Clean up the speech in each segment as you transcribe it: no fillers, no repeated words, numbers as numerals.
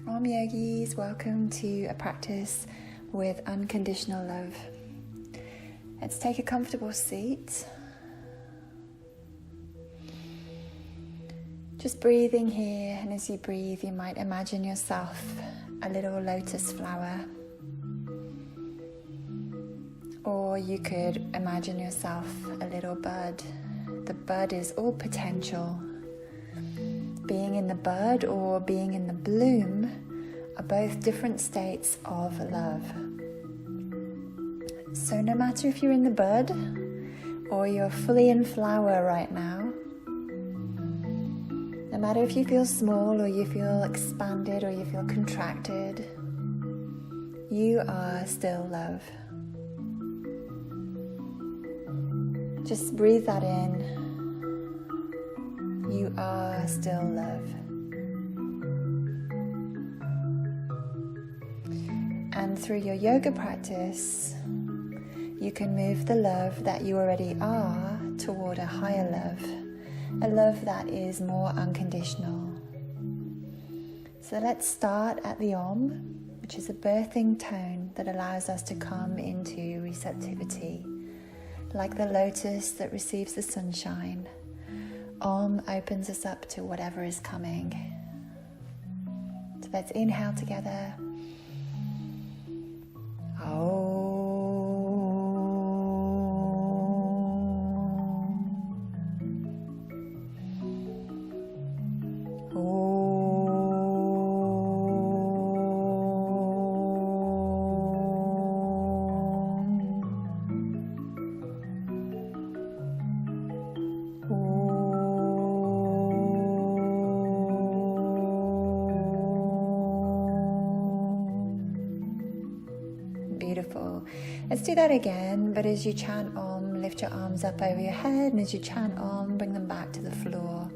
Om Yogis, welcome to a practice with unconditional love. Let's take a comfortable seat. Just breathing here, and as you breathe, you might imagine yourself a little lotus flower. Or you could imagine yourself a little bud. The bud is all potential. Being in the bud or being in the bloom are both different states of love. So no matter if you're in the bud or you're fully in flower right now, no matter if you feel small or you feel expanded or you feel contracted, you are still love. Just breathe that in. You are still love. And through your yoga practice, you can move the love that you already are toward a higher love, a love that is more unconditional. So let's start at the Om, which is a birthing tone that allows us to come into receptivity, like the lotus that receives the sunshine. Om opens us up to whatever is coming. So let's inhale together. Om. Beautiful. Let's do that again, but as you chant Om, lift your arms up over your head, and as you chant Om, bring them back to the floor.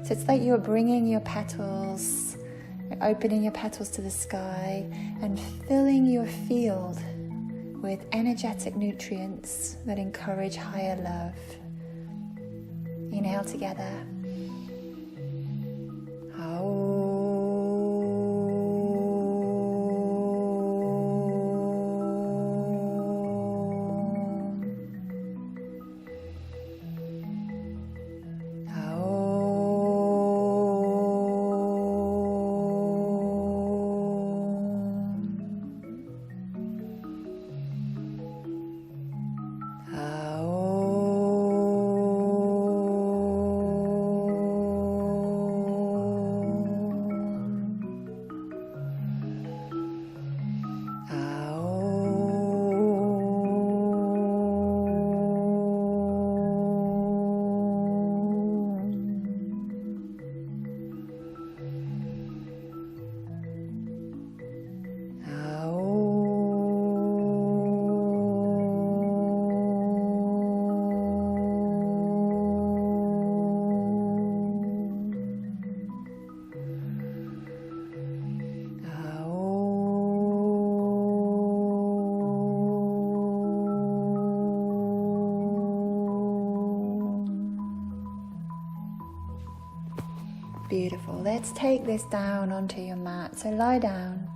So it's like you're bringing your petals, opening your petals to the sky, and filling your field with energetic nutrients that encourage higher love. Inhale together. Beautiful. Let's take this down onto your mat. So lie down.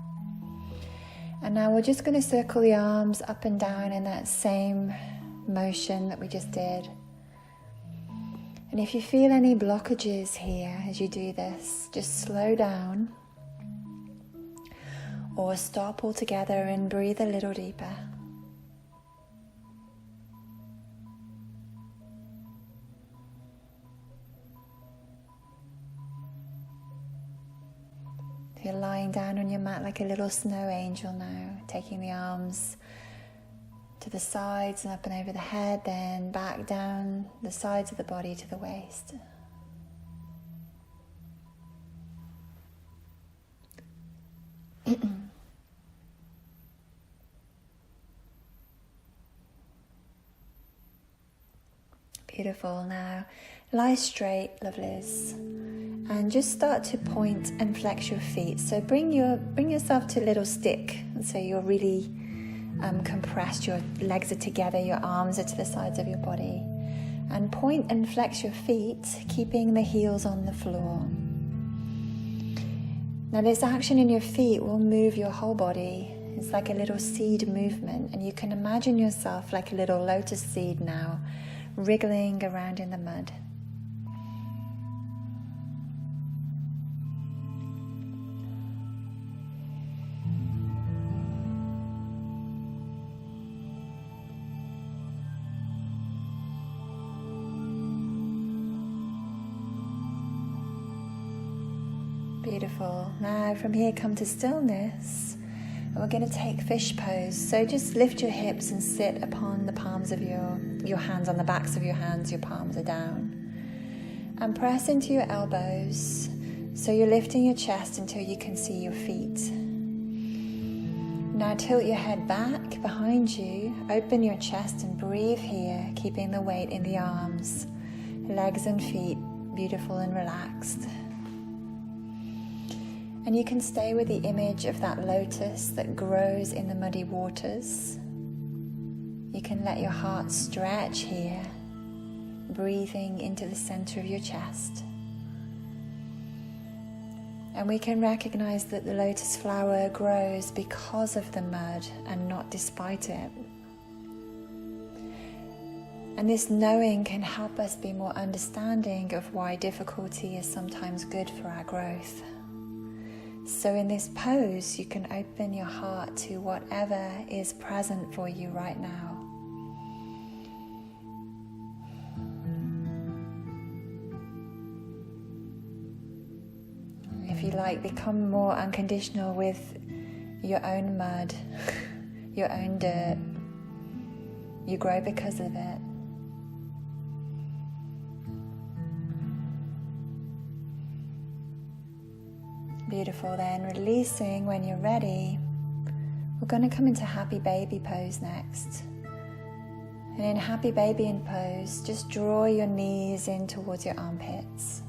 And now we're just going to circle the arms up and down in that same motion that we just did. And if you feel any blockages here as you do this, just slow down or stop altogether and breathe a little deeper. You're lying down on your mat like a little snow angel now, taking the arms to the sides and up and over the head, then back down the sides of the body to the waist. Beautiful. Now lie straight, lovelies, and just start to point and flex your feet. So bring yourself to a little stick, so you're really compressed. Your legs are together, your arms are to the sides of your body, and point and flex your feet, keeping the heels on the floor. Now this action in your feet will move your whole body. It's like a little seed movement, and you can imagine yourself like a little lotus seed now, wriggling around in the mud. Beautiful. Now from here come to stillness, and we're going to take fish pose. So just lift your hips and sit upon the palms of your hands, on the backs of your hands. Your palms are down, and press into your elbows, so you're lifting your chest until you can see your feet. Now tilt your head back behind you, open your chest and breathe here, keeping the weight in the arms, legs and feet beautiful and relaxed. And you can stay with the image of that lotus that grows in the muddy waters. You can let your heart stretch here, breathing into the center of your chest. And we can recognize that the lotus flower grows because of the mud and not despite it. And this knowing can help us be more understanding of why difficulty is sometimes good for our growth. So in this pose, you can open your heart to whatever is present for you right now. If you like, become more unconditional with your own mud, your own dirt. You grow because of it. Beautiful. Then releasing when you're ready, we're going to come into happy baby pose next. And in happy baby pose, just draw your knees in towards your armpits.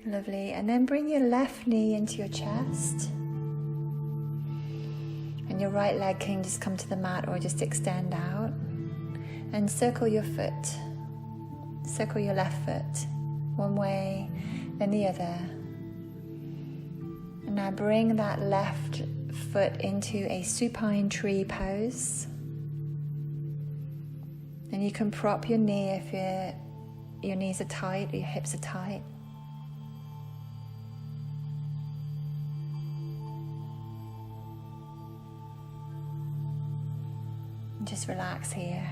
Lovely. And then bring your left knee into your chest. And your right leg can just come to the mat or just extend out. And circle your foot. Circle your left foot. One way, then the other. And now bring that left foot into a supine tree pose. And you can prop your knee if your knees are tight or your hips are tight. Just relax here.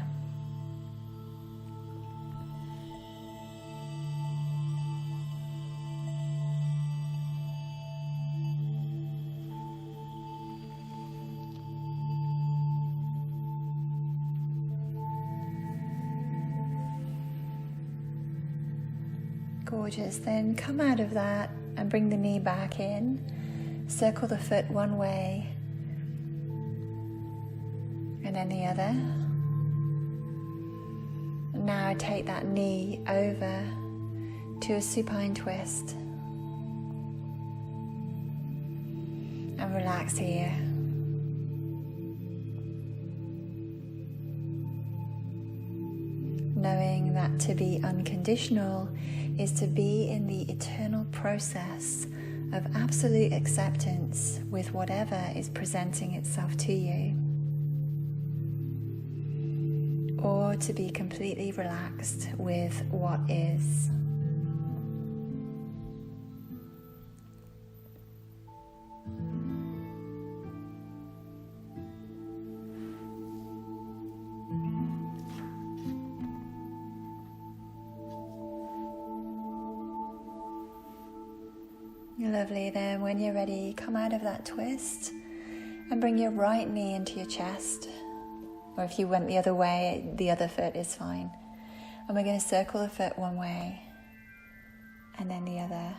Gorgeous. Then come out of that and bring the knee back in. Circle the foot one way. And then the other. Now take that knee over to a supine twist. And relax here. Knowing that to be unconditional is to be in the eternal process of absolute acceptance with whatever is presenting itself to you. Or to be completely relaxed with what is. Lovely. Then when you're ready, come out of that twist and bring your right knee into your chest. Or if you went the other way, the other foot is fine. And we're going to circle the foot one way and then the other.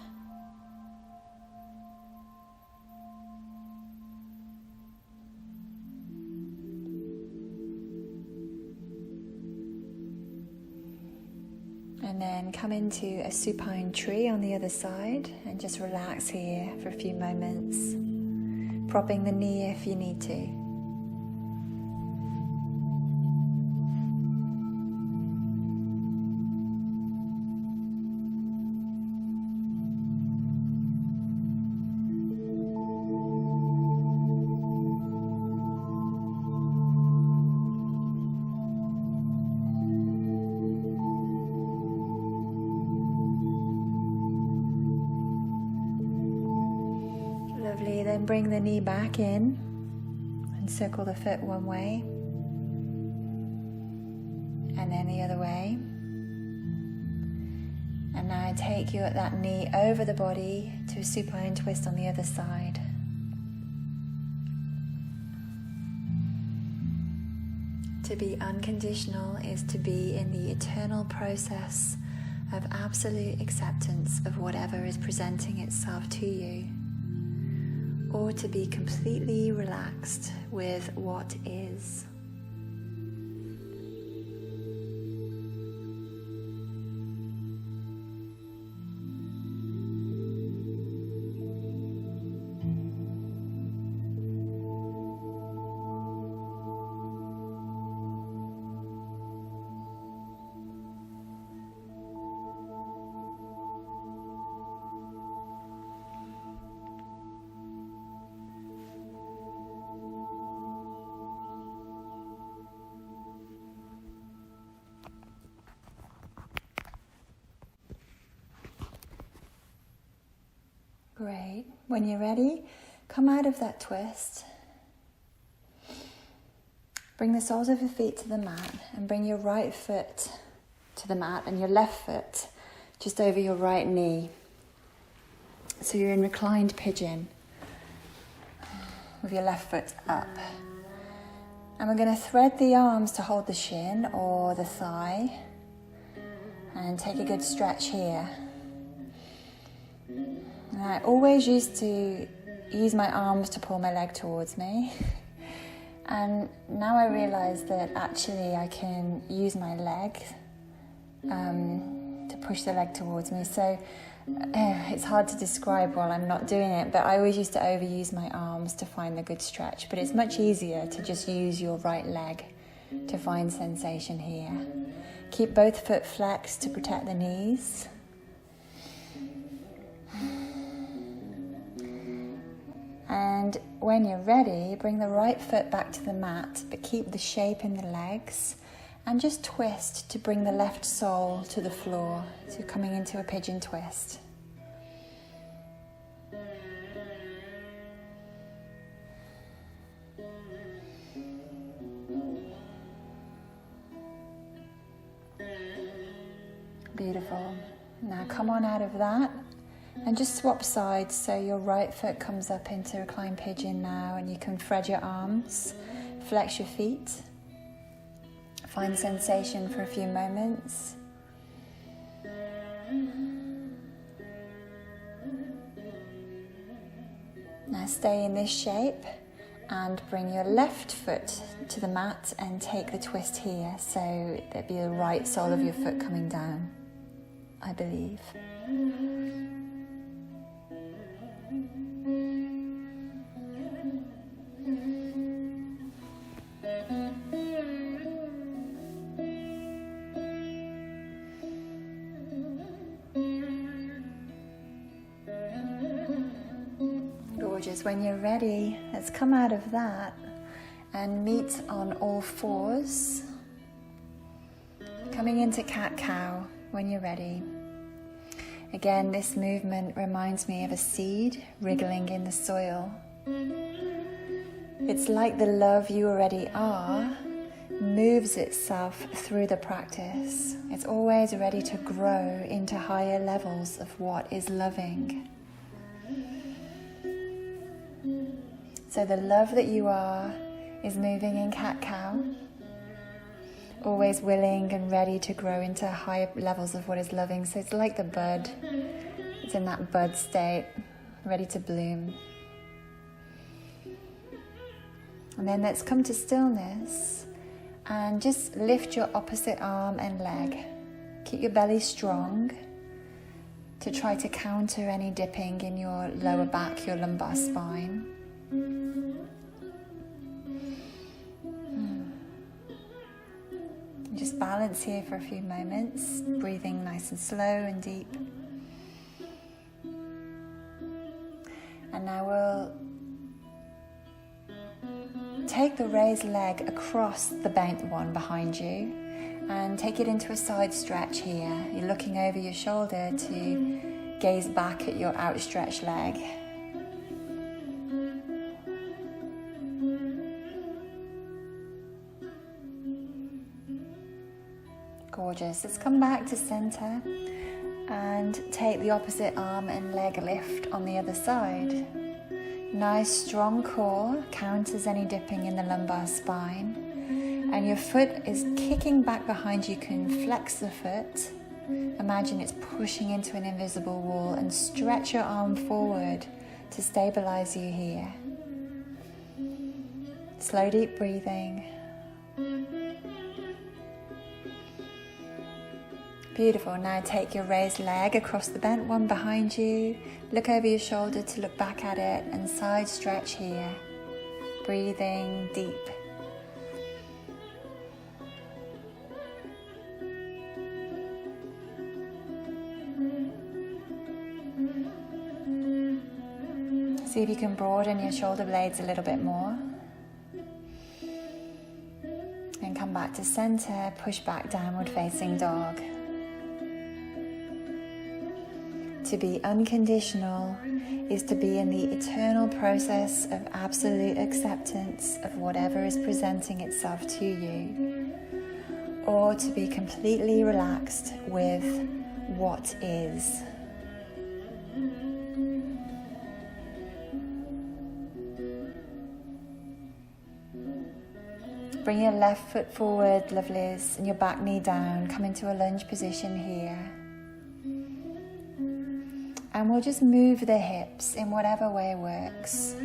And then come into a supine tree on the other side and just relax here for a few moments, propping the knee if you need to. Lovely, then bring the knee back in and circle the foot one way and then the other way. And now take that knee over the body to a supine twist on the other side. To be unconditional is to be in the eternal process of absolute acceptance of whatever is presenting itself to you, or to be completely relaxed with what is. Great. When you're ready, come out of that twist. Bring the soles of your feet to the mat and bring your right foot to the mat and your left foot just over your right knee. So you're in reclined pigeon with your left foot up. And we're going to thread the arms to hold the shin or the thigh and take a good stretch here. And I always used to use my arms to pull my leg towards me. And now I realise that actually I can use my leg to push the leg towards me. So it's hard to describe while I'm not doing it, but I always used to overuse my arms to find the good stretch. But it's much easier to just use your right leg to find sensation here. Keep both foot flexed to protect the knees. And when you're ready, bring the right foot back to the mat, but keep the shape in the legs and just twist to bring the left sole to the floor. So you're coming into a pigeon twist. Beautiful. Now come on out of that. And just swap sides, so your right foot comes up into reclined pigeon now, and you can thread your arms, flex your feet, find sensation for a few moments. Now stay in this shape and bring your left foot to the mat and take the twist here, so there'd be the right sole of your foot coming down, I believe. Gorgeous. When you're ready, let's come out of that and meet on all fours. Coming into cat-cow when you're ready. Again, this movement reminds me of a seed wriggling in the soil. It's like the love you already are moves itself through the practice. It's always ready to grow into higher levels of what is loving. So the love that you are is moving in cat-cow, always willing and ready to grow into higher levels of what is loving. So it's like the bud. It's in that bud state, ready to bloom. And then let's come to stillness and just lift your opposite arm and leg. Keep your belly strong to try to counter any dipping in your lower back, your lumbar spine. Just balance here for a few moments, breathing nice and slow and deep. And now we'll take the raised leg across the bent one behind you and take it into a side stretch here. You're looking over your shoulder to gaze back at your outstretched leg. Gorgeous. Let's come back to center and take the opposite arm and leg lift on the other side. Nice strong core, counters any dipping in the lumbar spine. And your foot is kicking back behind you. You can flex the foot. Imagine it's pushing into an invisible wall, and stretch your arm forward to stabilize you here. Slow, deep breathing. Beautiful. Now take your raised leg across the bent one behind you. Look over your shoulder to look back at it, and side stretch here. Breathing deep. See if you can broaden your shoulder blades a little bit more. And come back to center, push back, downward facing dog. To be unconditional is to be in the eternal process of absolute acceptance of whatever is presenting itself to you, or to be completely relaxed with what is. Bring your left foot forward, lovelies, and your back knee down. Come into a lunge position here. And we'll just move the hips in whatever way works.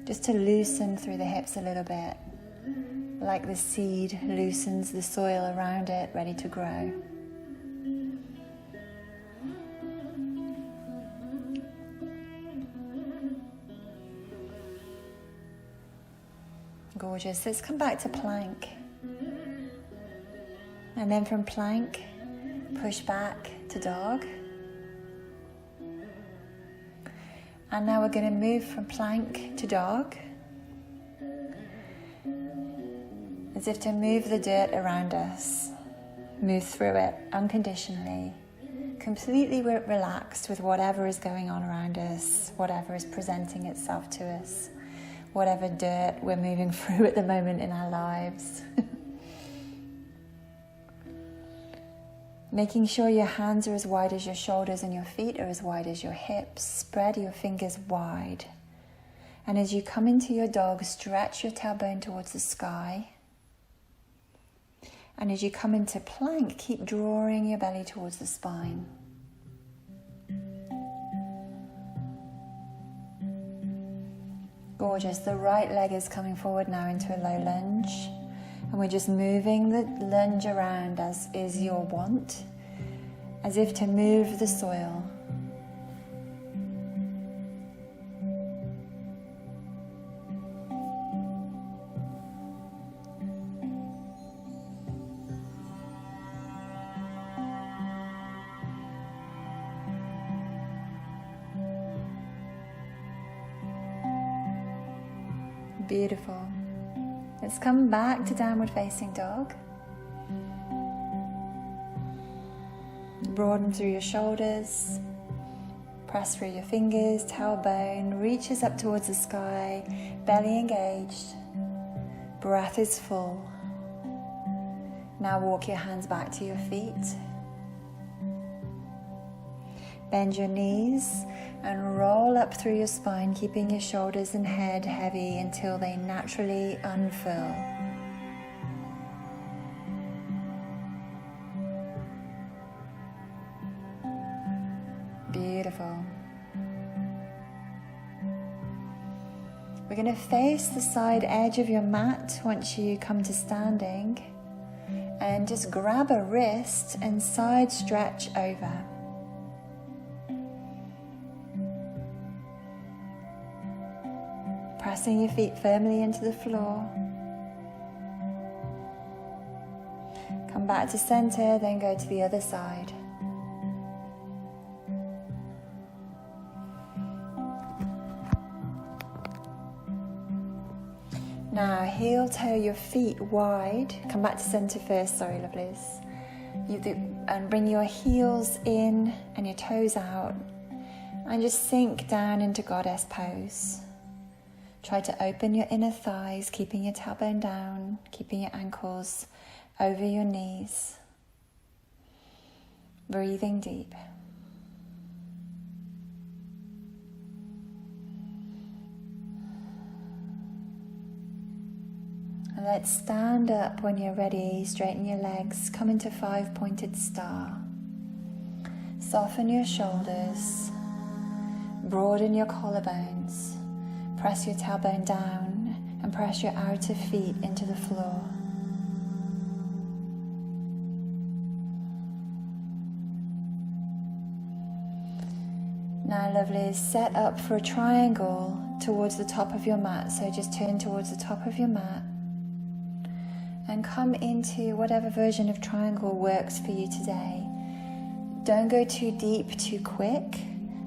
Just to loosen through the hips a little bit. Like the seed loosens the soil around it, ready to grow. Gorgeous. Let's come back to plank. And then from plank, push back to dog. And now we're going to move from plank to dog. As if to move the dirt around us. Move through it unconditionally. Completely relaxed with whatever is going on around us. Whatever is presenting itself to us. Whatever dirt we're moving through at the moment in our lives. Making sure your hands are as wide as your shoulders and your feet are as wide as your hips. Spread your fingers wide. And as you come into your dog, stretch your tailbone towards the sky. And as you come into plank, keep drawing your belly towards the spine. Gorgeous. The right leg is coming forward now into a low lunge. And we're just moving the lunge around as is your want, as if to move the soil. Beautiful. Let's come back to downward facing dog. Broaden through your shoulders. Press through your fingers, tailbone reaches up towards the sky, belly engaged. Breath is full. Now walk your hands back to your feet. Bend your knees and roll up through your spine, keeping your shoulders and head heavy until they naturally unfill. Beautiful. We're going to face the side edge of your mat once you come to standing. And just grab a wrist and side stretch over. Pressing your feet firmly into the floor. Come back to center, then go to the other side. Now heel toe your feet wide. Come back to center first, sorry lovelies. And bring your heels in and your toes out. And just sink down into goddess pose. Try to open your inner thighs, keeping your tailbone down, keeping your ankles over your knees. Breathing deep. And let's stand up when you're ready. Straighten your legs. Come into 5-pointed star. Soften your shoulders. Broaden your collarbones. Press your tailbone down and press your outer feet into the floor. Now, lovelies, set up for a triangle towards the top of your mat. So just turn towards the top of your mat and come into whatever version of triangle works for you today. Don't go too deep too quick,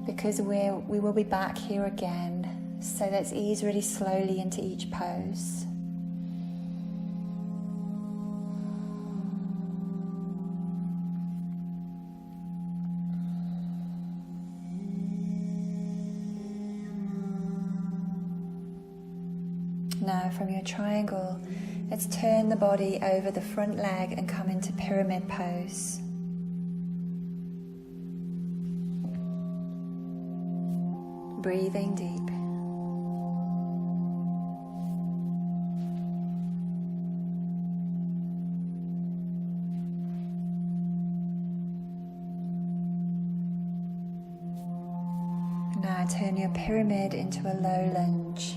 because we will be back here again. So let's ease really slowly into each pose. Now from your triangle, let's turn the body over the front leg and come into pyramid pose. Breathing deep. Now turn your pyramid into a low lunge.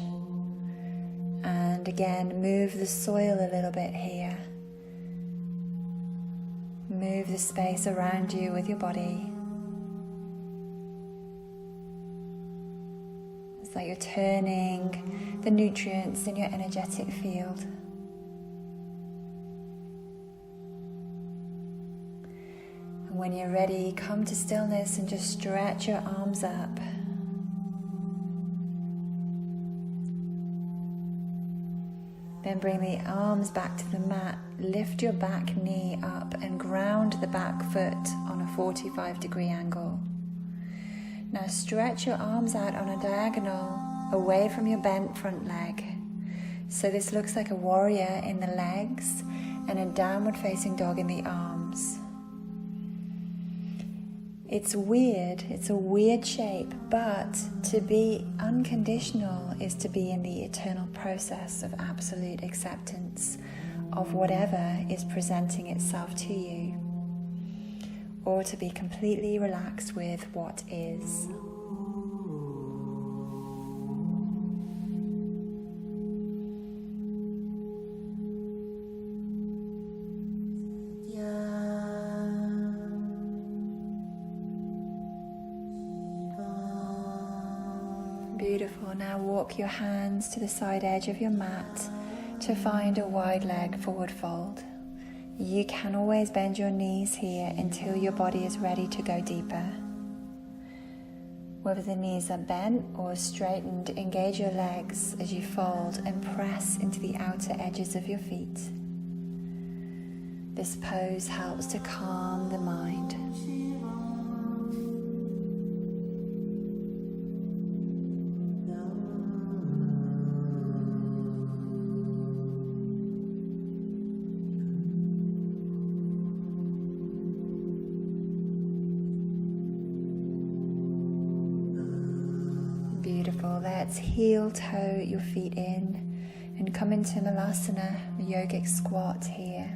And again, move the soil a little bit here. Move the space around you with your body. It's like you're turning the nutrients in your energetic field. And when you're ready, come to stillness and just stretch your arms up. Then bring the arms back to the mat, lift your back knee up and ground the back foot on a 45-degree angle. Now stretch your arms out on a diagonal away from your bent front leg. So this looks like a warrior in the legs and a downward facing dog in the arms. It's weird, it's a weird shape, but to be unconditional is to be in the eternal process of absolute acceptance of whatever is presenting itself to you, or to be completely relaxed with what is. Beautiful. Now walk your hands to the side edge of your mat to find a wide leg forward fold. You can always bend your knees here until your body is ready to go deeper. Whether the knees are bent or straightened, engage your legs as you fold and press into the outer edges of your feet. This pose helps to calm the mind. Beautiful. Let's heel toe your feet in and come into Malasana, a yogic squat here.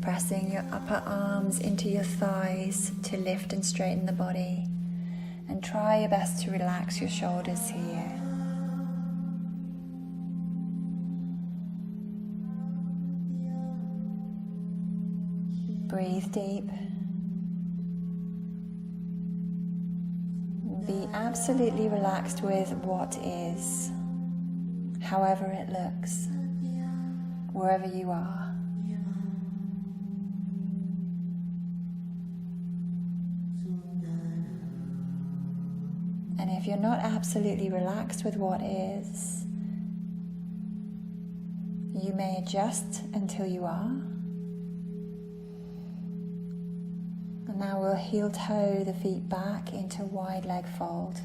Pressing your upper arms into your thighs to lift and straighten the body, and try your best to relax your shoulders here. Breathe deep. Be absolutely relaxed with what is, however it looks, wherever you are. And if you're not absolutely relaxed with what is, you may adjust until you are. And now we'll heel toe the feet back into wide leg fold.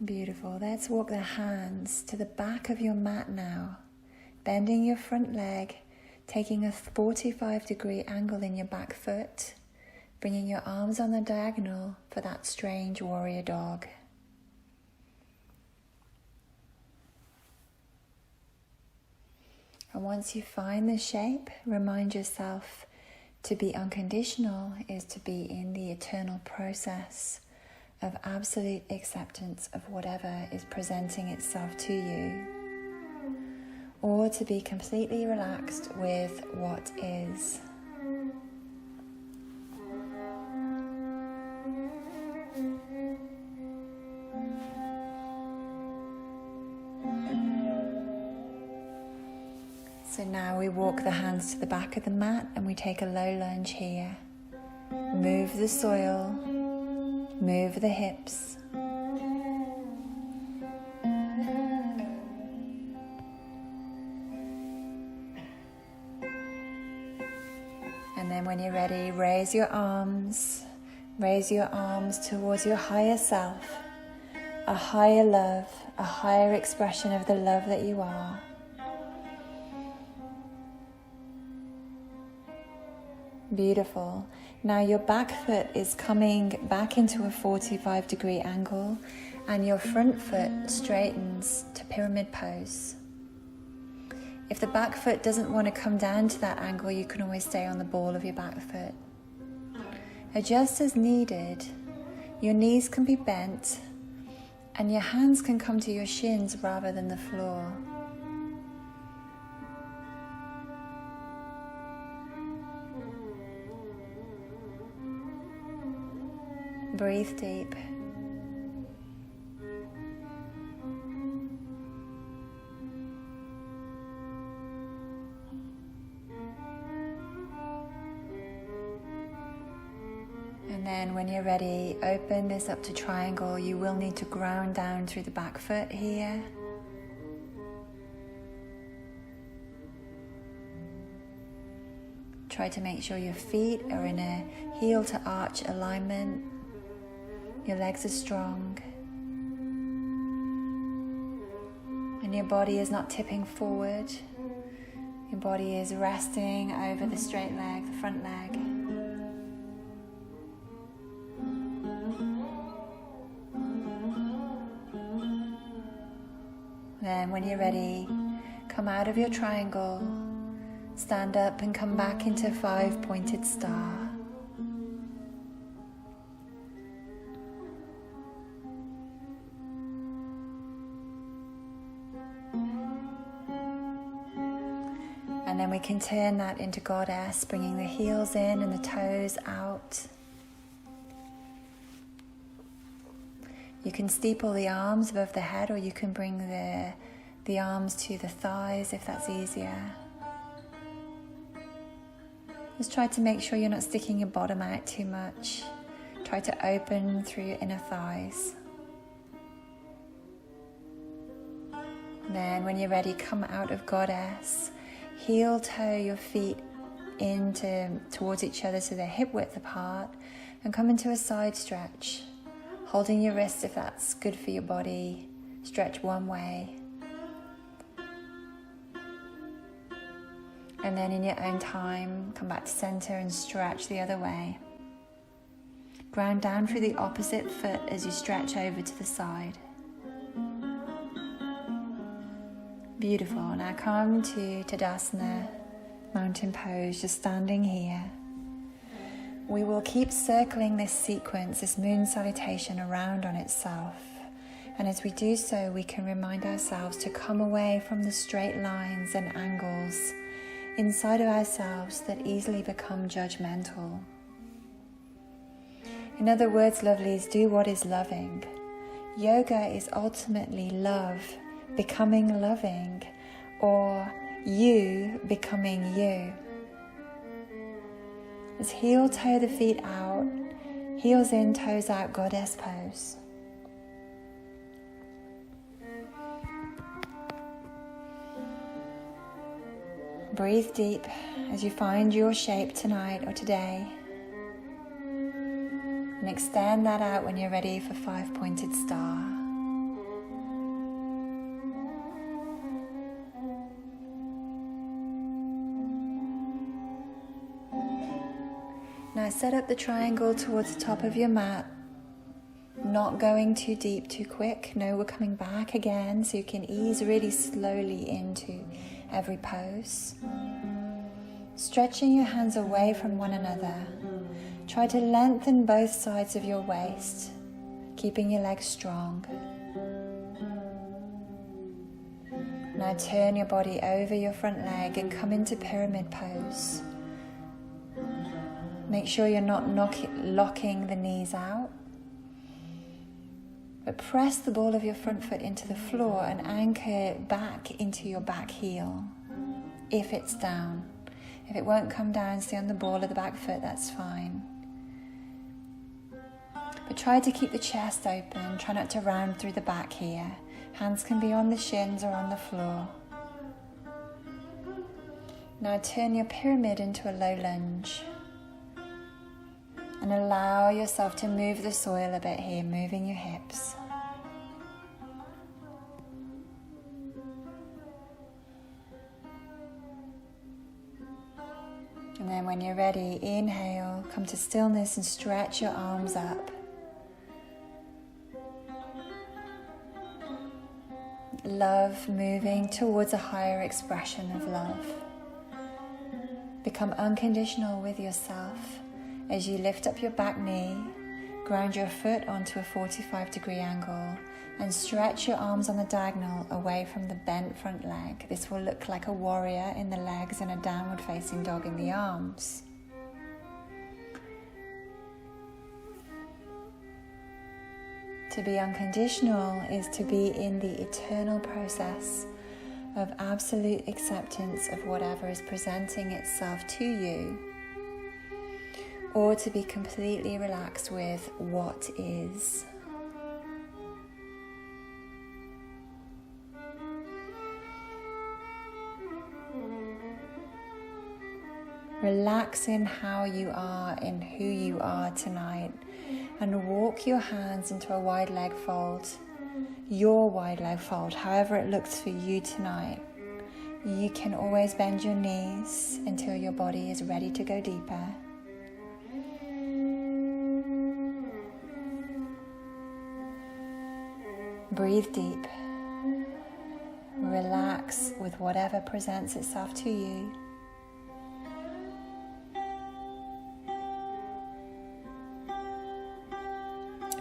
Beautiful. Let's walk the hands to the back of your mat now, bending your front leg, taking a 45-degree angle in your back foot, bringing your arms on the diagonal for that strange warrior dog. And once you find the shape, remind yourself to be unconditional is to be in the eternal process of absolute acceptance of whatever is presenting itself to you, or to be completely relaxed with what is. So now we walk the hands to the back of the mat and we take a low lunge here. Move the soil, move the hips. And then when you're ready, raise your arms towards your higher self, a higher love, a higher expression of the love that you are. Beautiful. Now your back foot is coming back into a 45-degree angle and your front foot straightens to pyramid pose. If the back foot doesn't want to come down to that angle, you can always stay on the ball of your back foot. Adjust as needed. Your knees can be bent and your hands can come to your shins rather than the floor. Breathe deep. And then when you're ready, open this up to triangle. You will need to ground down through the back foot here. Try to make sure your feet are in a heel to arch alignment. Your legs are strong. And your body is not tipping forward. Your body is resting over the straight leg, the front leg. Then when you're ready, come out of your triangle, stand up and come back into 5-pointed star. And then we can turn that into goddess, bringing the heels in and the toes out. You can steeple the arms above the head, or you can bring the arms to the thighs if that's easier. Just try to make sure you're not sticking your bottom out too much. Try to open through your inner thighs. And then when you're ready, come out of goddess. Heel toe your feet towards each other so they're hip width apart, and come into a side stretch, holding your wrists if that's good for your body. Stretch one way. And then in your own time, come back to center and stretch the other way. Ground down through the opposite foot as you stretch over to the side. Beautiful. Now come to Tadasana, mountain pose, just standing here. We will keep circling this sequence, this moon salutation around on itself. And as we do so, we can remind ourselves to come away from the straight lines and angles inside of ourselves that easily become judgmental. In other words, lovelies, do what is loving. Yoga is ultimately love becoming loving, or you becoming you. Let's heel toe the feet out, heels in, toes out, goddess pose. Breathe deep as you find your shape tonight or today. And extend that out when you're ready for 5-pointed star. Now set up the triangle towards the top of your mat, not going too deep too quick. No, we're coming back again so you can ease really slowly into every pose. Stretching your hands away from one another. Try to lengthen both sides of your waist, keeping your legs strong. Now turn your body over your front leg and come into pyramid pose. Make sure you're not locking the knees out, but press the ball of your front foot into the floor and anchor back into your back heel if it's down. If it won't come down, stay on the ball of the back foot, that's fine. But try to keep the chest open, try not to round through the back here. Hands can be on the shins or on the floor. Now turn your pyramid into a low lunge. And allow yourself to move the soil a bit here, moving your hips. And then when you're ready, inhale, come to stillness and stretch your arms up. Love moving towards a higher expression of love. Become unconditional with yourself. As you lift up your back knee, ground your foot onto a 45-degree angle and stretch your arms on the diagonal away from the bent front leg. This will look like a warrior in the legs and a downward facing dog in the arms. To be unconditional is to be in the eternal process of absolute acceptance of whatever is presenting itself to you, or to be completely relaxed with what is. Relax in how you are, in who you are tonight, and walk your hands into a wide leg fold, your wide leg fold, however it looks for you tonight. You can always bend your knees until your body is ready to go deeper. Breathe deep. Relax with whatever presents itself to you.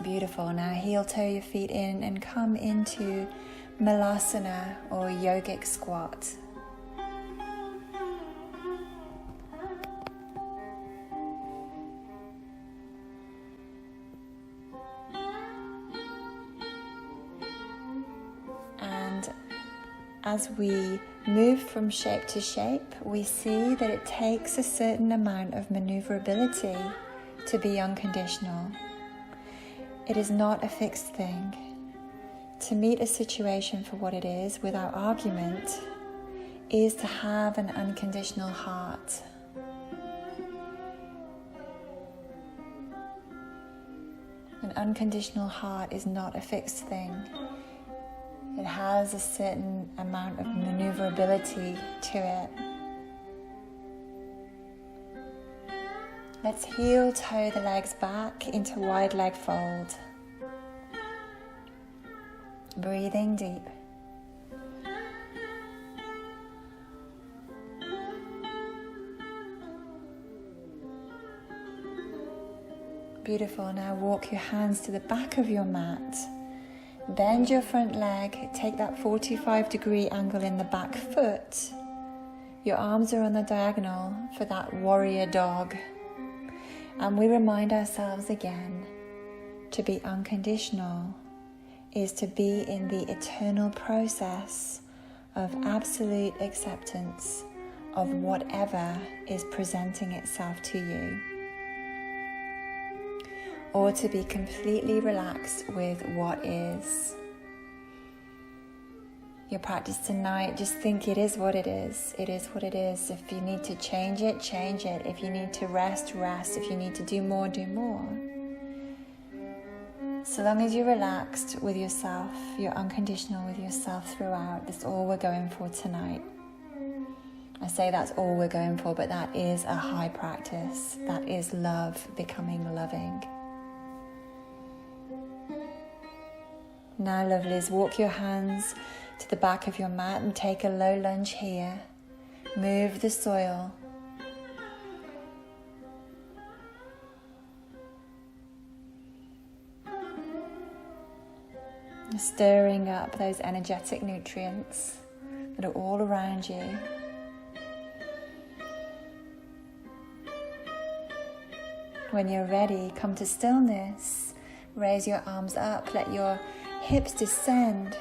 Beautiful. Now heel toe your feet in and come into Malasana or yogic squat. As we move from shape to shape, we see that it takes a certain amount of maneuverability to be unconditional. It is not a fixed thing. To meet a situation for what it is without argument is to have an unconditional heart. An unconditional heart is not a fixed thing. It has a certain amount of maneuverability to it. Let's heel toe the legs back into wide leg fold. Breathing deep. Beautiful. Now walk your hands to the back of your mat. Bend your front leg. Take that 45-degree angle in the back foot. Your arms are on the diagonal for that warrior dog. And we remind ourselves again, to be unconditional is to be in the eternal process of absolute acceptance of whatever is presenting itself to you, or to be completely relaxed with what is. Your practice tonight, just think it is what it is. It is what it is. If you need to change it, change it. If you need to rest, rest. If you need to do more, do more. So long as you're relaxed with yourself, you're unconditional with yourself throughout, that's all we're going for tonight. I say that's all we're going for, but that is a high practice. That is love becoming loving. Now, lovelies, walk your hands to the back of your mat and take a low lunge here. Move the soil. Stirring up those energetic nutrients that are all around you. When you're ready, come to stillness. Raise your arms up, let your hips descend.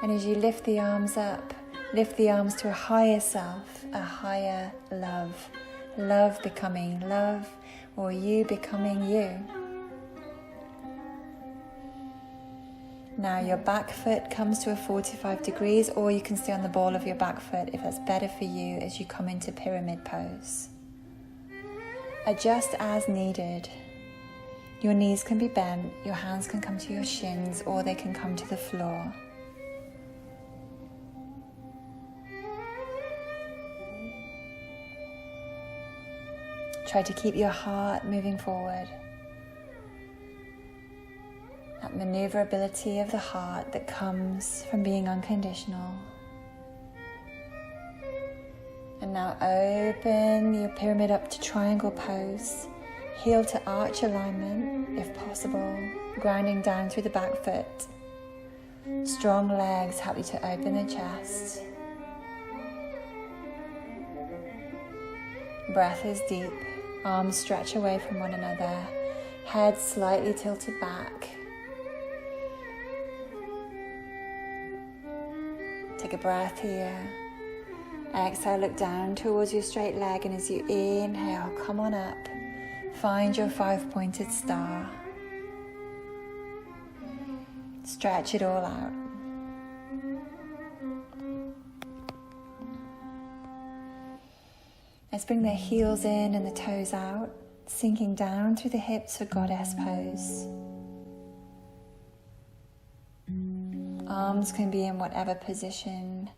And as you lift the arms up, lift the arms to a higher self, a higher love. Love becoming love, or you becoming you. Now your back foot comes to a 45 degrees, or you can stay on the ball of your back foot if that's better for you as you come into pyramid pose. Adjust as needed. Your knees can be bent, your hands can come to your shins, or they can come to the floor. Try to keep your heart moving forward. That maneuverability of the heart that comes from being unconditional. And now open your pyramid up to triangle pose. Heel to arch alignment, if possible. Grounding down through the back foot. Strong legs help you to open the chest. Breath is deep. Arms stretch away from one another. Head slightly tilted back. Take a breath here. Exhale, look down towards your straight leg, and as you inhale, come on up. Find your 5-pointed star. Stretch it all out. Let's bring the heels in and the toes out, sinking down through the hips for goddess pose. Arms can be in whatever position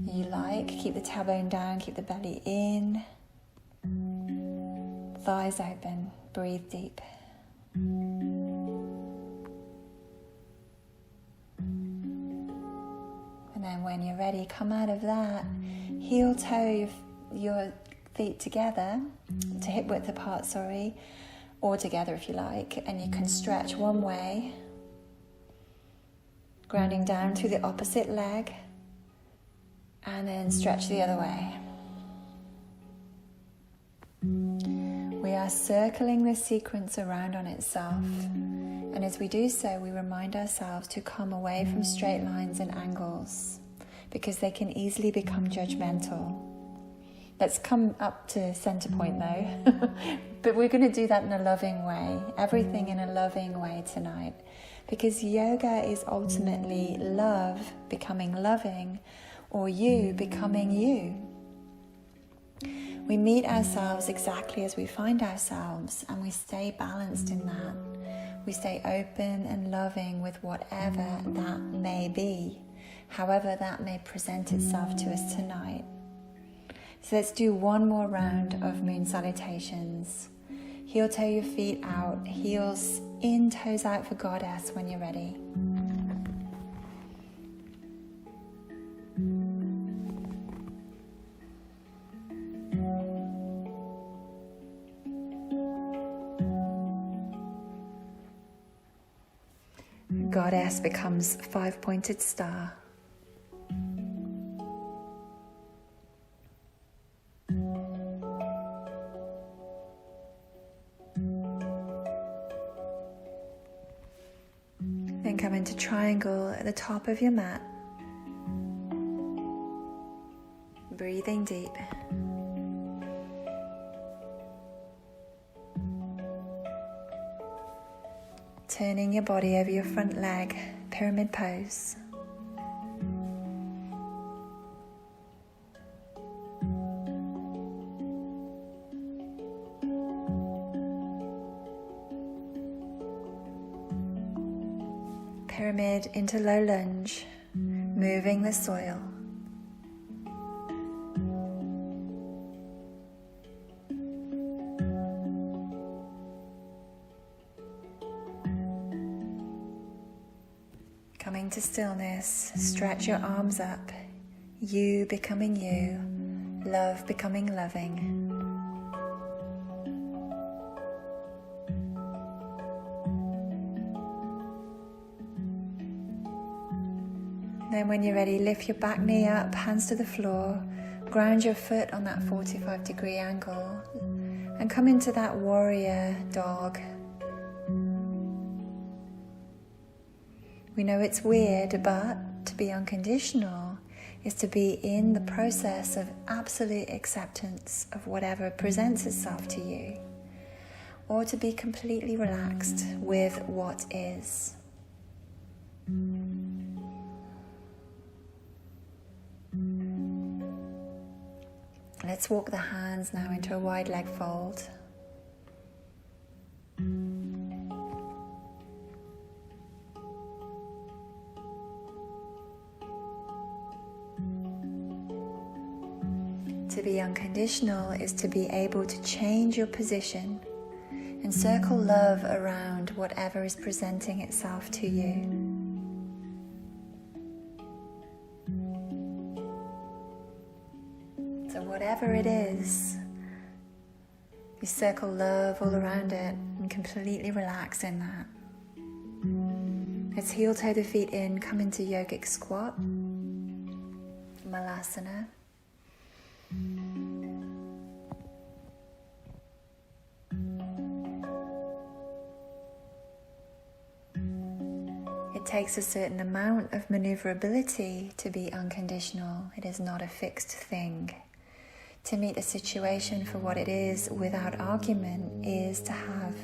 you like. Keep the tailbone down, keep the belly in. Thighs open, breathe deep. And then when you're ready, come out of that. Heel toe your feet together, to hip width apart, or together if you like. And you can stretch one way, grounding down through the opposite leg, and then stretch the other way. We are circling this sequence around on itself, and as we do so, we remind ourselves to come away from straight lines and angles, because they can easily become judgmental. Let's come up to center point though, but we're going to do that in a loving way, everything in a loving way tonight, because yoga is ultimately love becoming loving, or you becoming you. We meet ourselves exactly as we find ourselves, and we stay balanced in that. We stay open and loving with whatever that may be, however that may present itself to us tonight. So let's do one more round of moon salutations. Heel toe your feet out, heels in, toes out for goddess when you're ready. Goddess becomes 5-pointed star. Then come into triangle at the top of your mat. Breathing deep. Turning your body over your front leg, pyramid pose. Pyramid into low lunge, moving the soil. Coming to stillness, stretch your arms up, you becoming you, love becoming loving. Then when you're ready, lift your back knee up, hands to the floor, ground your foot on that 45-degree angle, and come into that warrior dog. We know it's weird, but to be unconditional is to be in the process of absolute acceptance of whatever presents itself to you, or to be completely relaxed with what is. Let's walk the hands now into a wide leg fold. To be unconditional is to be able to change your position and circle love around whatever is presenting itself to you. So whatever it is, you circle love all around it and completely relax in that. Let's heel toe the feet in, come into yogic squat, malasana. It takes a certain amount of maneuverability to be unconditional. It is not a fixed thing. To meet a situation for what it is without argument is to have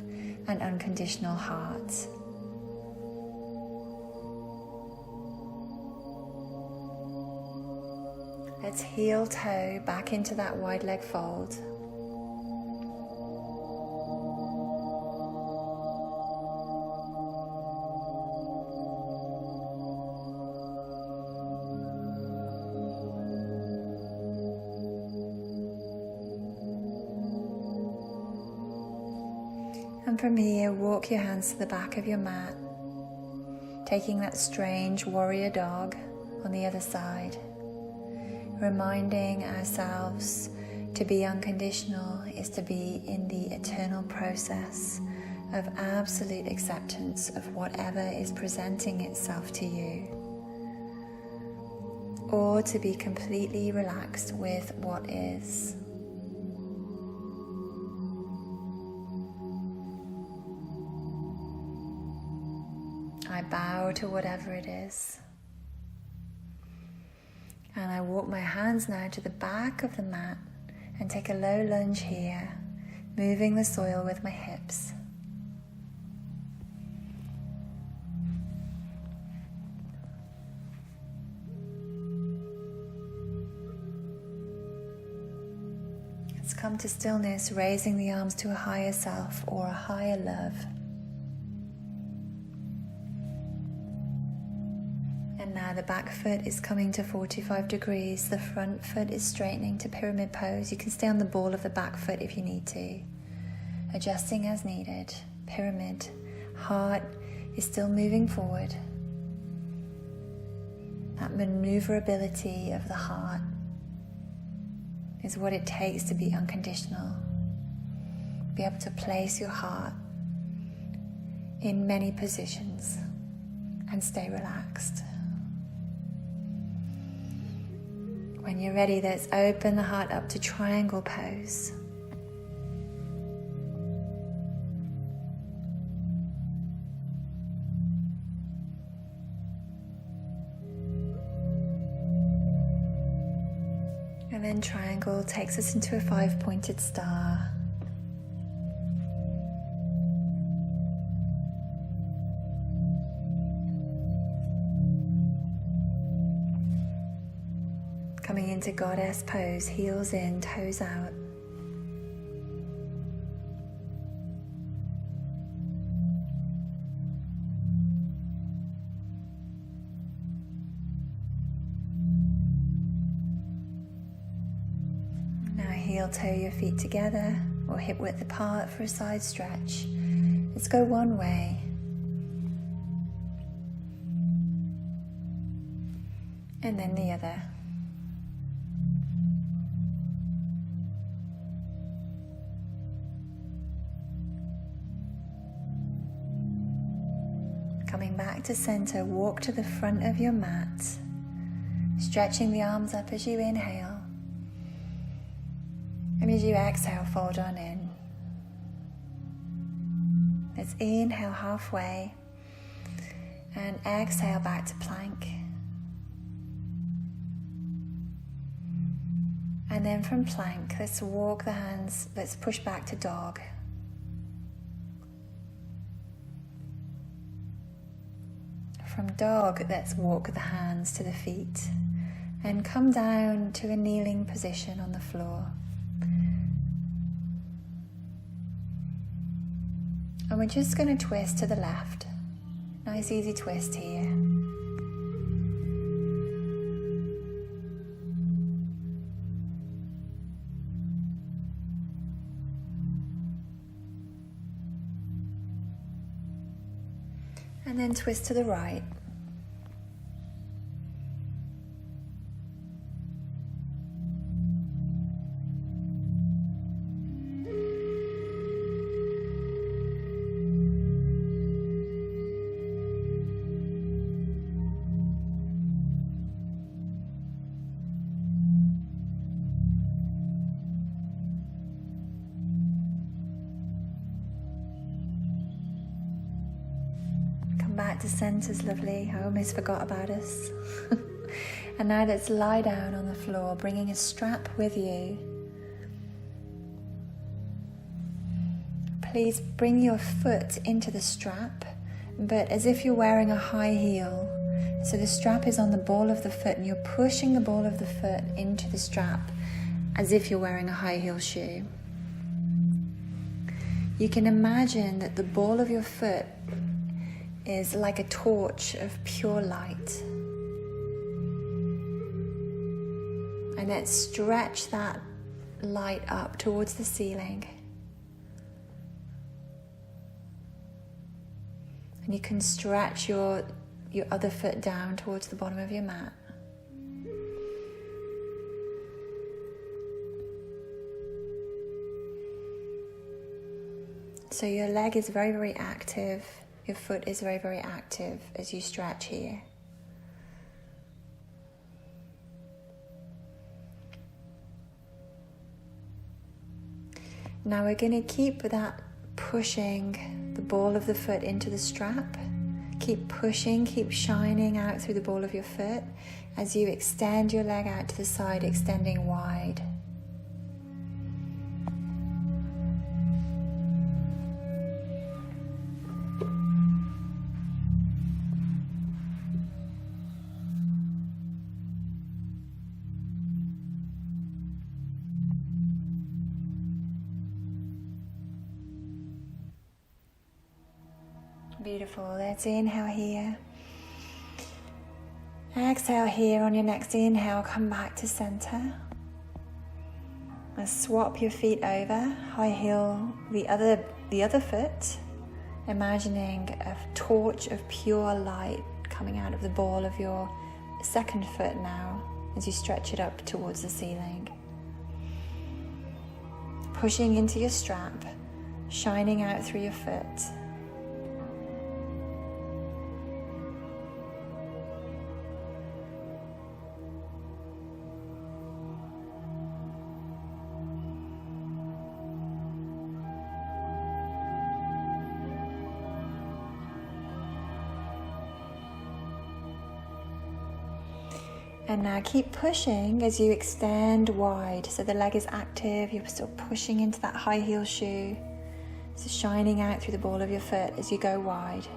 an unconditional heart. Let's heel toe back into that wide leg fold. And from here, walk your hands to the back of your mat, taking that strange warrior dog on the other side, reminding ourselves to be unconditional is to be in the eternal process of absolute acceptance of whatever is presenting itself to you, or to be completely relaxed with what is. I bow to whatever it is. And I walk my hands now to the back of the mat and take a low lunge here, moving the soil with my hips. Let's come to stillness, raising the arms to a higher self or a higher love. And now the back foot is coming to 45 degrees. The front foot is straightening to pyramid pose. You can stay on the ball of the back foot if you need to. Adjusting as needed. Pyramid. Heart is still moving forward. That maneuverability of the heart is what it takes to be unconditional. Be able to place your heart in many positions and stay relaxed. When you're ready, let's open the heart up to triangle pose. And then triangle takes us into a 5-pointed star. Coming into goddess pose, heels in, toes out. Now heel toe your feet together or hip width apart for a side stretch. Let's go one way. And then the other. Coming back to center, walk to the front of your mat, stretching the arms up as you inhale, and as you exhale, fold on in. Let's inhale halfway, and exhale back to plank. And then from plank, let's walk the hands, let's push back to dog. From dog, let's walk the hands to the feet and come down to a kneeling position on the floor. And we're just going to twist to the left. Nice easy twist here. And then twist to the right. Back to center's lovely. I almost forgot about us. And now let's lie down on the floor, bringing a strap with you. Please bring your foot into the strap, but as if you're wearing a high heel. So the strap is on the ball of the foot and you're pushing the ball of the foot into the strap as if you're wearing a high heel shoe. You can imagine that the ball of your foot is like a torch of pure light. And let's stretch that light up towards the ceiling. And you can stretch your other foot down towards the bottom of your mat. So your leg is very, very active. Your foot is very, very active as you stretch here. Now we're going to keep that pushing the ball of the foot into the strap. Keep pushing, keep shining out through the ball of your foot as you extend your leg out to the side, extending wide. Beautiful. Let's inhale here. Exhale here. On your next inhale, come back to center. Let's swap your feet over. High heel the other foot, imagining a torch of pure light coming out of the ball of your second foot now as you stretch it up towards the ceiling. Pushing into your strap, shining out through your foot. And now keep pushing as you extend wide. So the leg is active, you're still pushing into that high heel shoe. So shining out through the ball of your foot as you go wide.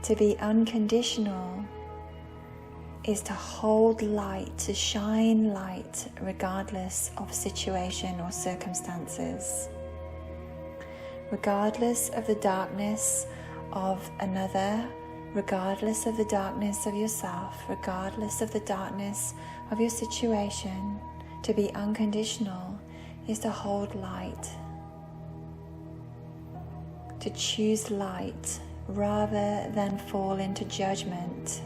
To be unconditional is to hold light, to shine light regardless of situation or circumstances. Regardless of the darkness of another, regardless of the darkness of yourself, regardless of the darkness of your situation, to be unconditional is to hold light. To choose light rather than fall into judgment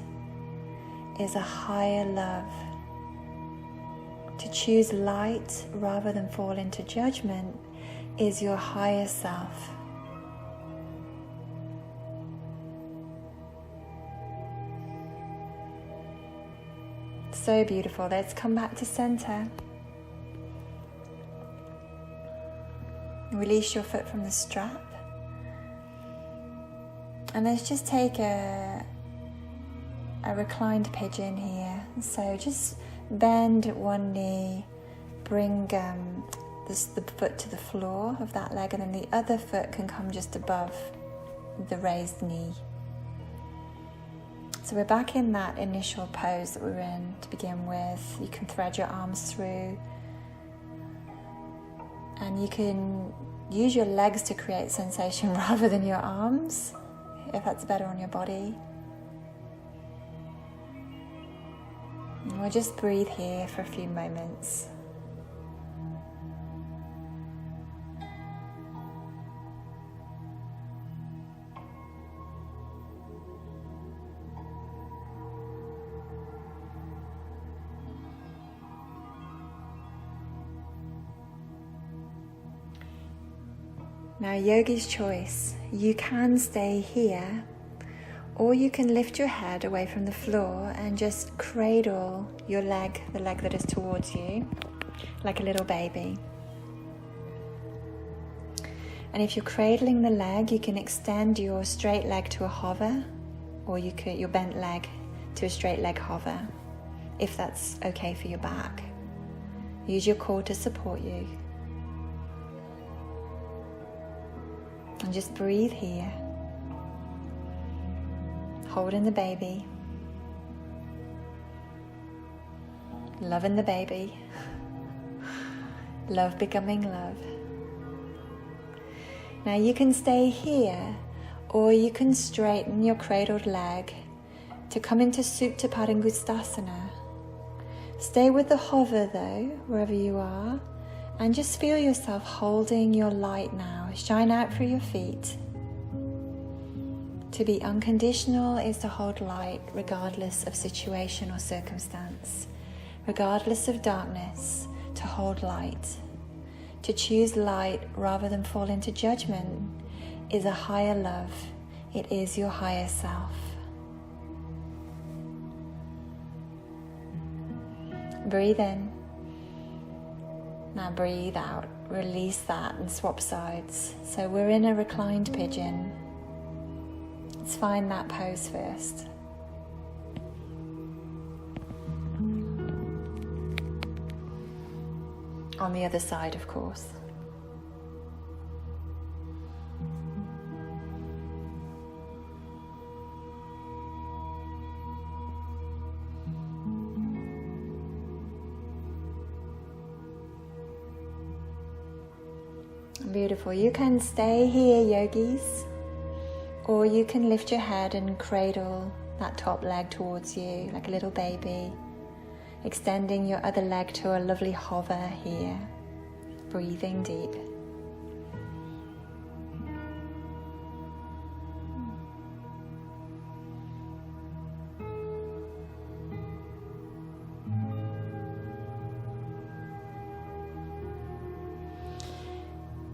is a higher love. To choose light rather than fall into judgment is your higher self. So beautiful. Let's come back to center. Release your foot from the strap. And let's just take a reclined pigeon here. So just bend one knee, bring the foot to the floor of that leg, and then the other foot can come just above the raised knee. So we're back in that initial pose that we were in to begin with. You can thread your arms through, and you can use your legs to create sensation rather than your arms, if that's better on your body. And we'll just breathe here for a few moments. Now, yogi's choice. You can stay here, or you can lift your head away from the floor and just cradle your leg, the leg that is towards you, like a little baby. And if you're cradling the leg, you can extend your straight leg to a hover, or your bent leg to a straight leg hover, if that's okay for your back. Use your core to support you. And just breathe here. Holding the baby. Loving the baby. Love becoming love. Now you can stay here, or you can straighten your cradled leg to come into Supta Padangusthasana. Stay with the hover though, wherever you are. And just feel yourself holding your light now. Shine out through your feet. To be unconditional is to hold light regardless of situation or circumstance. Regardless of darkness, to hold light. To choose light rather than fall into judgment is a higher love. It is your higher self. Breathe in. Now breathe out, release that and swap sides. So we're in a reclined pigeon. Let's find that pose first. On the other side, of course. Beautiful. You can stay here, yogis, or you can lift your head and cradle that top leg towards you like a little baby, extending your other leg to a lovely hover here, breathing deep.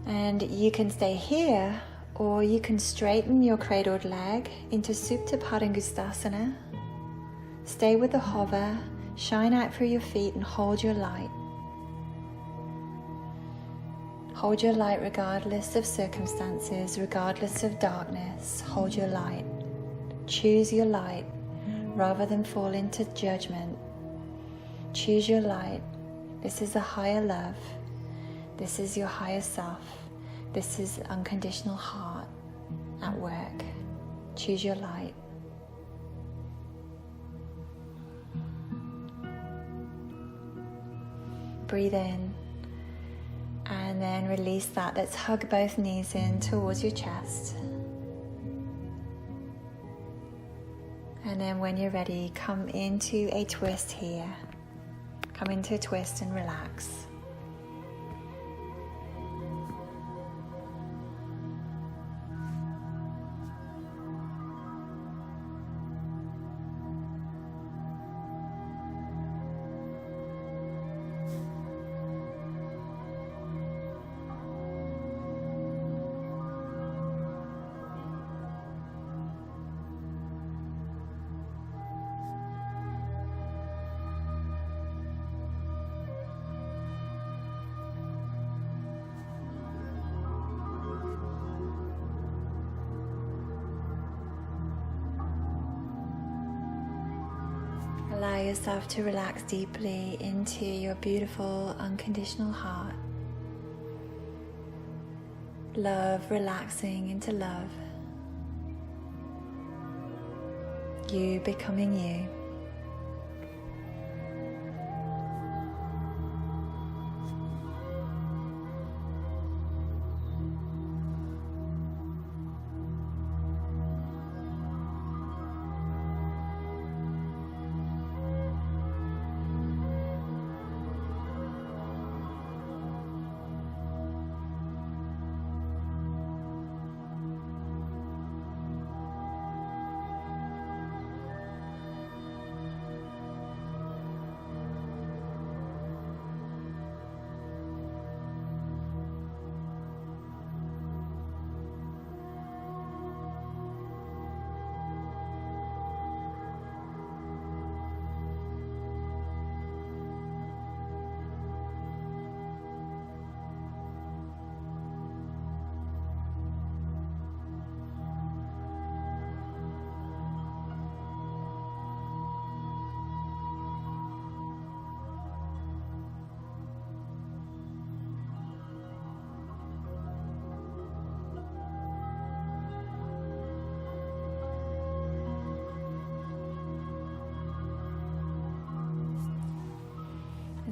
And you can stay here, or you can straighten your cradled leg into Supta Padangusthasana. Stay with the hover, shine out through your feet and hold your light. Hold your light regardless of circumstances, regardless of darkness. Hold your light. Choose your light rather than fall into judgment. Choose your light. This is a higher love. This is your higher self. This is unconditional heart at work. Choose your light. Breathe in and then release that. Let's hug both knees in towards your chest. And then when you're ready, come into a twist here. Come into a twist and relax. Allow yourself to relax deeply into your beautiful unconditional heart. Love relaxing into love. You becoming you.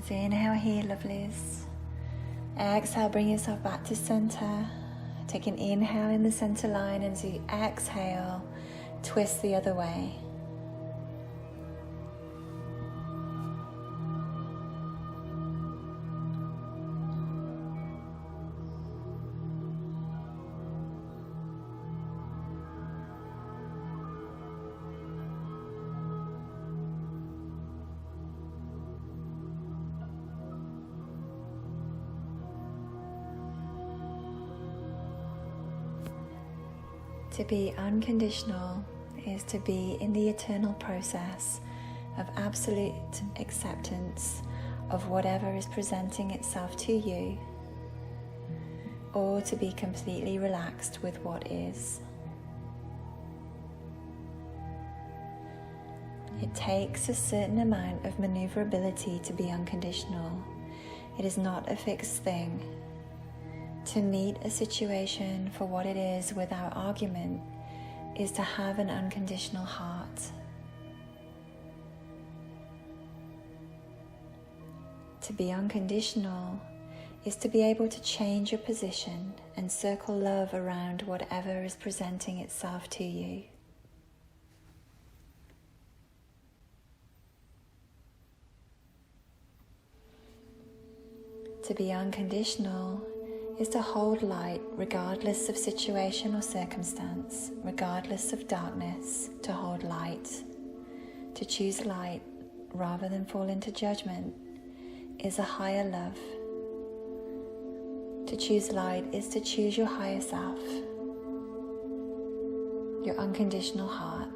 So inhale here, lovelies. Exhale, bring yourself back to center. Take an inhale in the center line, and as you exhale, twist the other way. To be unconditional is to be in the eternal process of absolute acceptance of whatever is presenting itself to you, or to be completely relaxed with what is. It takes a certain amount of maneuverability to be unconditional. It is not a fixed thing. To meet a situation for what it is without argument is to have an unconditional heart. To be unconditional is to be able to change your position and circle love around whatever is presenting itself to you. To be unconditional is to hold light regardless of situation or circumstance, regardless of darkness, to hold light. To choose light rather than fall into judgment is a higher love. To choose light is to choose your higher self, your unconditional heart.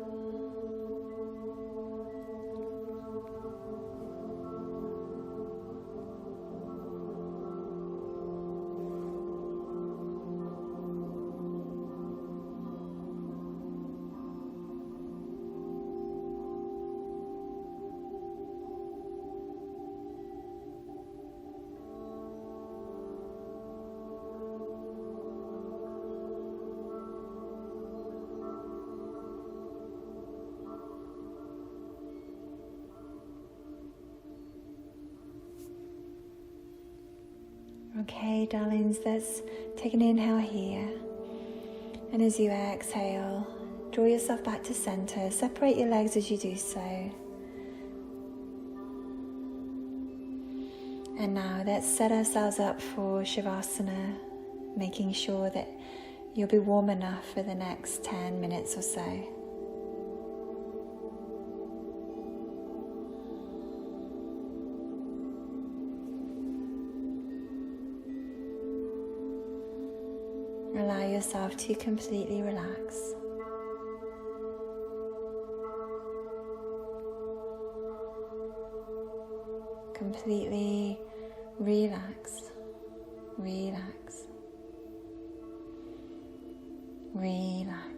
Okay, darlings, let's take an inhale here. And as you exhale, draw yourself back to center. Separate your legs as you do so. And now let's set ourselves up for Shavasana, making sure that you'll be warm enough for the next 10 minutes or so. Allow yourself to completely relax. Completely relax, relax, relax.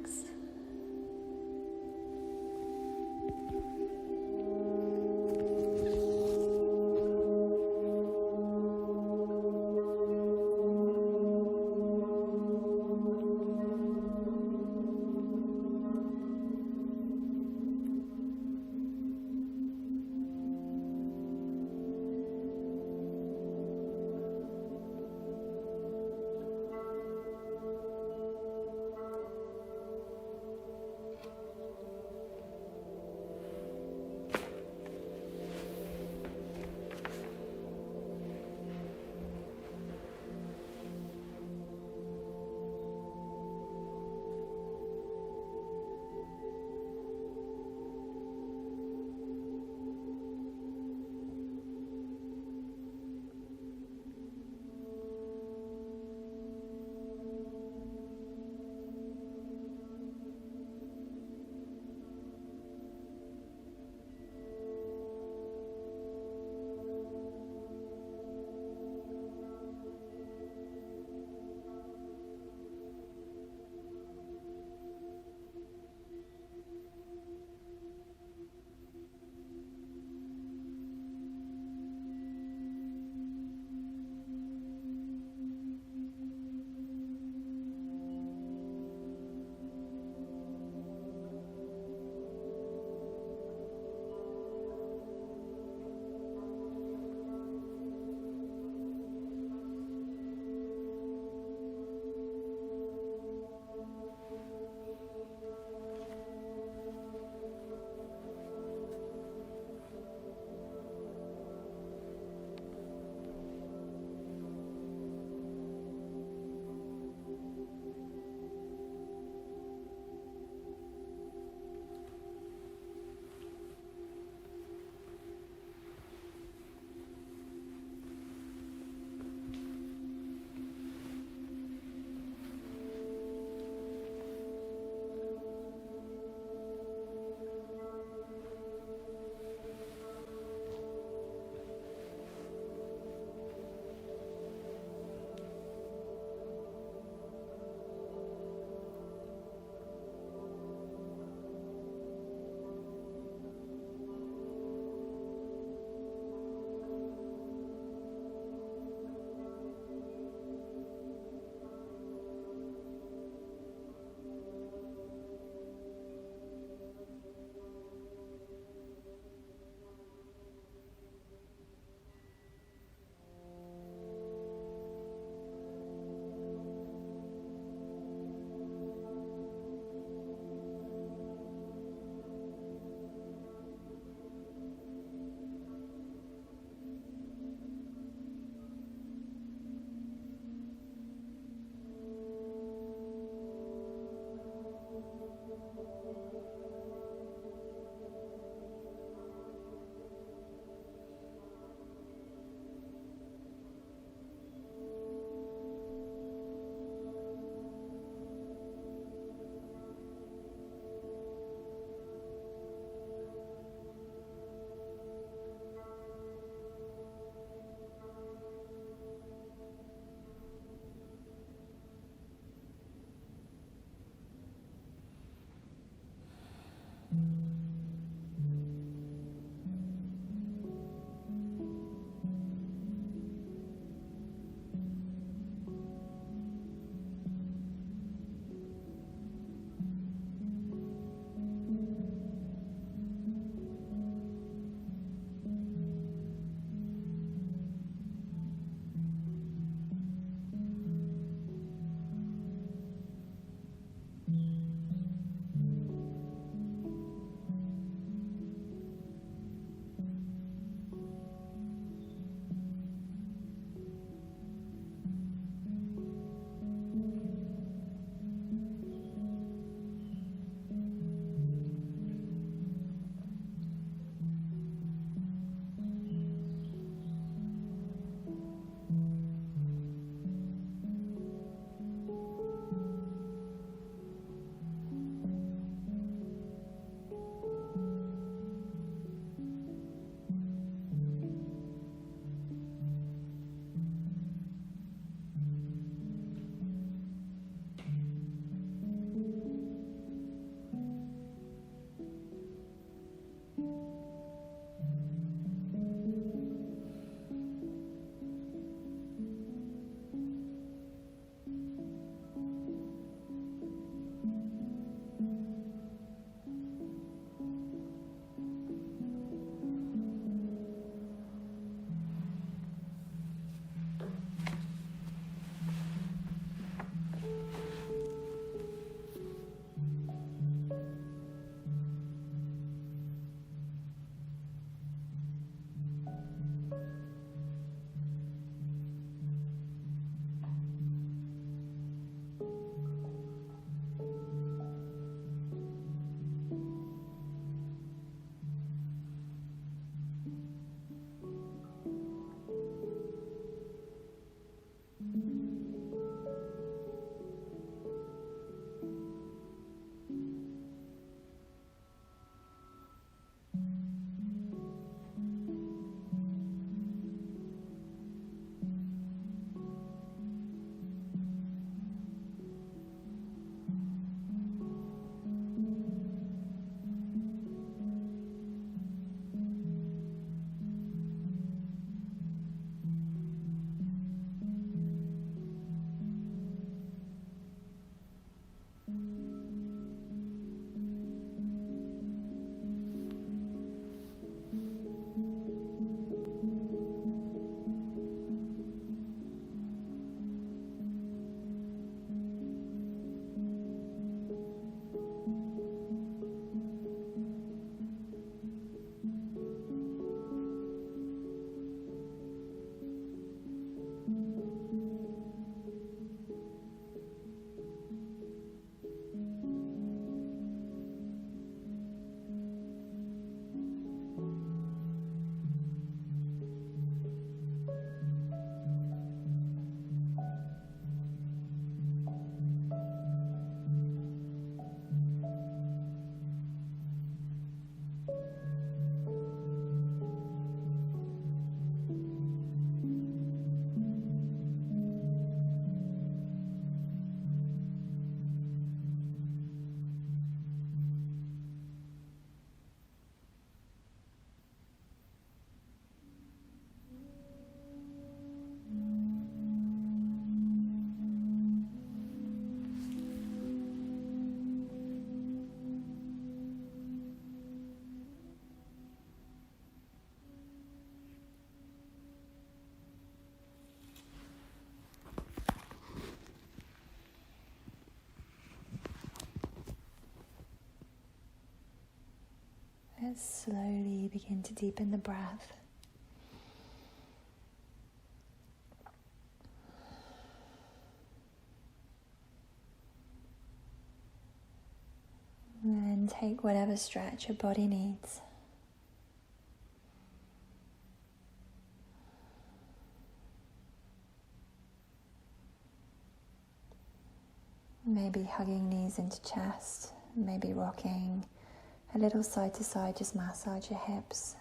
Let's slowly begin to deepen the breath. And then take whatever stretch your body needs. Maybe hugging knees into chest, maybe rocking a little side to side, just massage your hips.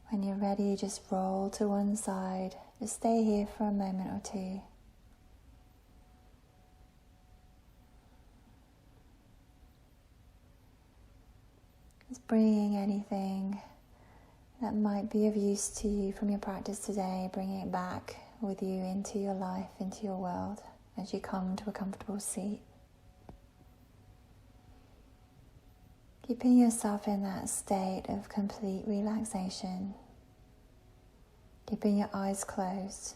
When you're ready, just roll to one side. Just stay here for a moment or two. Just bringing anything that might be of use to you from your practice today, bringing it back with you into your life, into your world, as you come to a comfortable seat. Keeping yourself in that state of complete relaxation, keeping your eyes closed.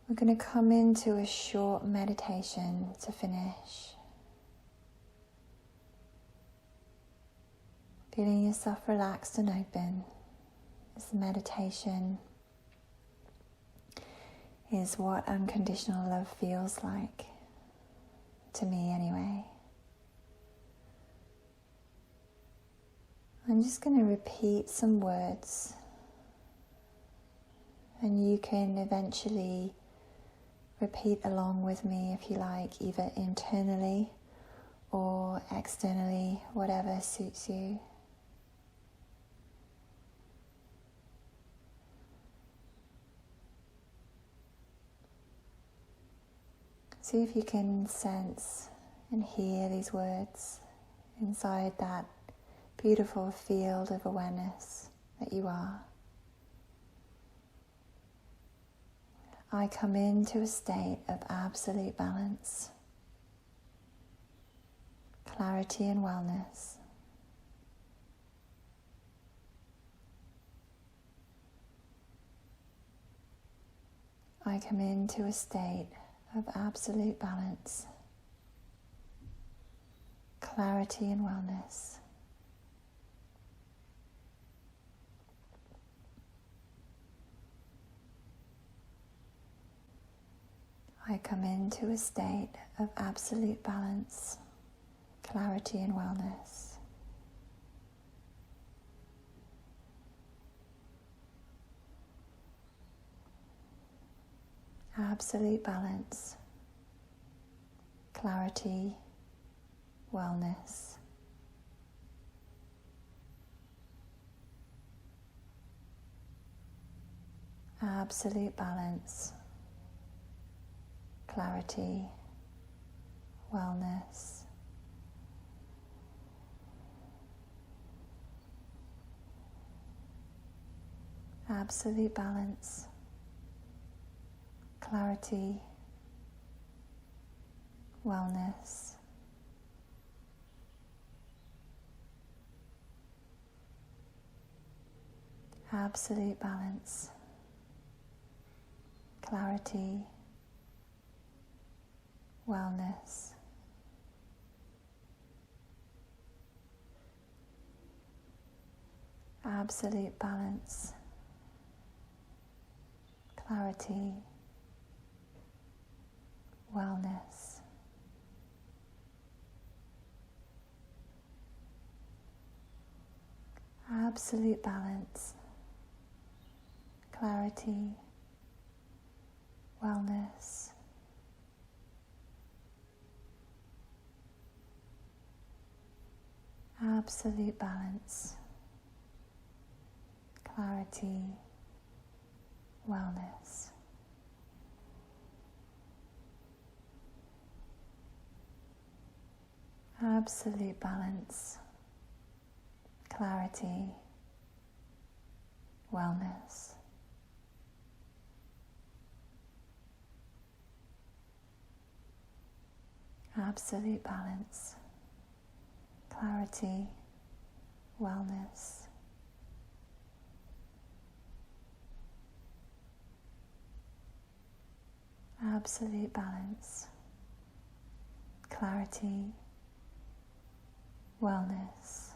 We're going to come into a short meditation to finish. Feeling yourself relaxed and open. This meditation is what unconditional love feels like. To me anyway. I'm just going to repeat some words, and you can eventually repeat along with me if you like, either internally or externally, whatever suits you. See if you can sense and hear these words inside that beautiful field of awareness that you are. I come into a state of absolute balance, clarity and wellness. I come into a state of absolute balance, clarity and wellness. I come into a state of absolute balance, clarity and wellness. Absolute balance, clarity, wellness. Absolute balance, clarity, wellness. Absolute balance, clarity, wellness. Absolute balance, clarity, wellness. Absolute balance, clarity, wellness. Absolute balance, clarity, wellness. Absolute balance, clarity, wellness. Absolute balance, clarity, wellness. Absolute balance, clarity, wellness. absolute balance, clarity, wellness.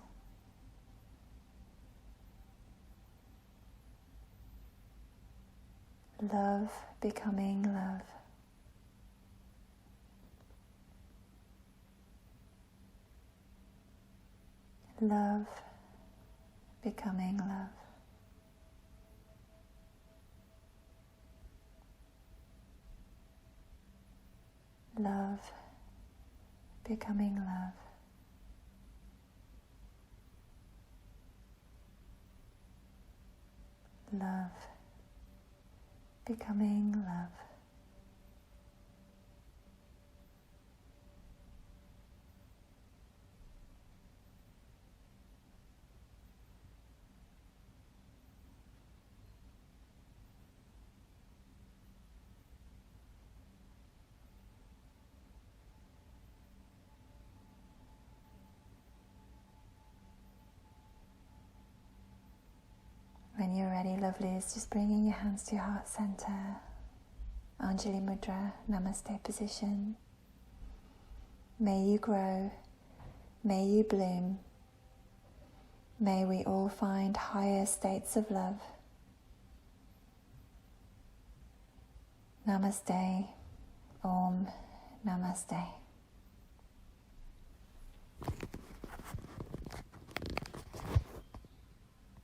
Love becoming love. Love becoming love. Love becoming love. Love becoming love. When you're ready, lovelies, just bringing your hands to your heart center. Anjali Mudra, Namaste position. May you grow, may you bloom. May we all find higher states of love. Namaste. Om Namaste.